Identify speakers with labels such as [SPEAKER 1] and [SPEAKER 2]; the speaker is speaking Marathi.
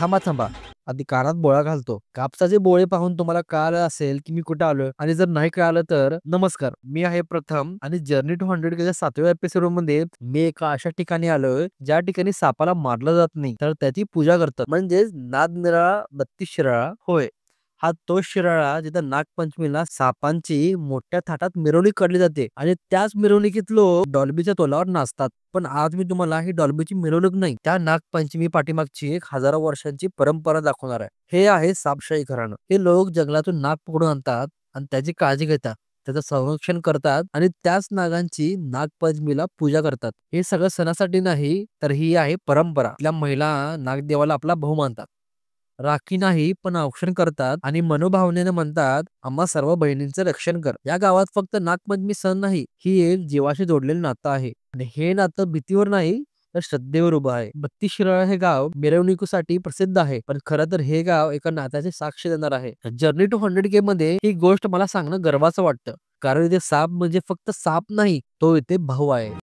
[SPEAKER 1] थांबा थांबा. आधी कानात बोळा घालतो. कापसाचे बोळे पाहून तुम्हाला कळालं असेल की मी कुठे आलोय, आणि जर नाही कळालं तर नमस्कार, मी आहे प्रथम, आणि जर्नी टू 100 च्या 7व्या एपिसोड मध्ये मी एका अशा ठिकाणी आलोय ज्या ठिकाणी सापाला मारलं जात नाही तर त्याची पूजा करतात, म्हणजेच नाद निराळा 32 शिराळा. होय, हा तो शिराळा जिथं नागपंचमीला सापांची मोठ्या थाटात मिरवणूक काढली जाते आणि त्याच मिरवणुकीत लोक डॉल्बीच्या तोलावर नाचतात. पण आज मी तुम्हाला ही डॉल्बीची मिरवणूक नाही, त्या नागपंचमी पाठीमागची एक हजारो वर्षांची परंपरा दाखवणार आहे. हे आहे सापशाही घराणं. हे लोक जंगलातून नाग पकडून आणतात आणि त्याची काळजी घेतात, त्याचं संरक्षण करतात आणि त्याच नागांची नागपंचमीला पूजा करतात. हे सगळं सणासाठी नाही, तर ही आहे परंपरा. आपल्या महिला नागदेवाला आपला भाऊ मानतात, राखी नाही पण औक्षण करतात आणि मनोभावनेने म्हणतात, आम्हा सर्व बहिणींचं रक्षण कर. या गावात फक्त नागपंचमी सण नाही, ही एक जीवाशी जोडलेलं नातं आहे, आणि हे नातं भीतीवर नाही तर श्रद्धेवर उभं आहे. 32 शिराळा हे गाव मिरवणुकीसाठी प्रसिद्ध आहे, पण खरं तर हे गाव एका नात्याचे साक्ष देणार आहे. जर्नी टू 100K मध्ये ही गोष्ट मला सांगणं गर्वाचं वाटतं, कारण इथे साप म्हणजे फक्त साप नाही, तो इथे भाऊ आहे.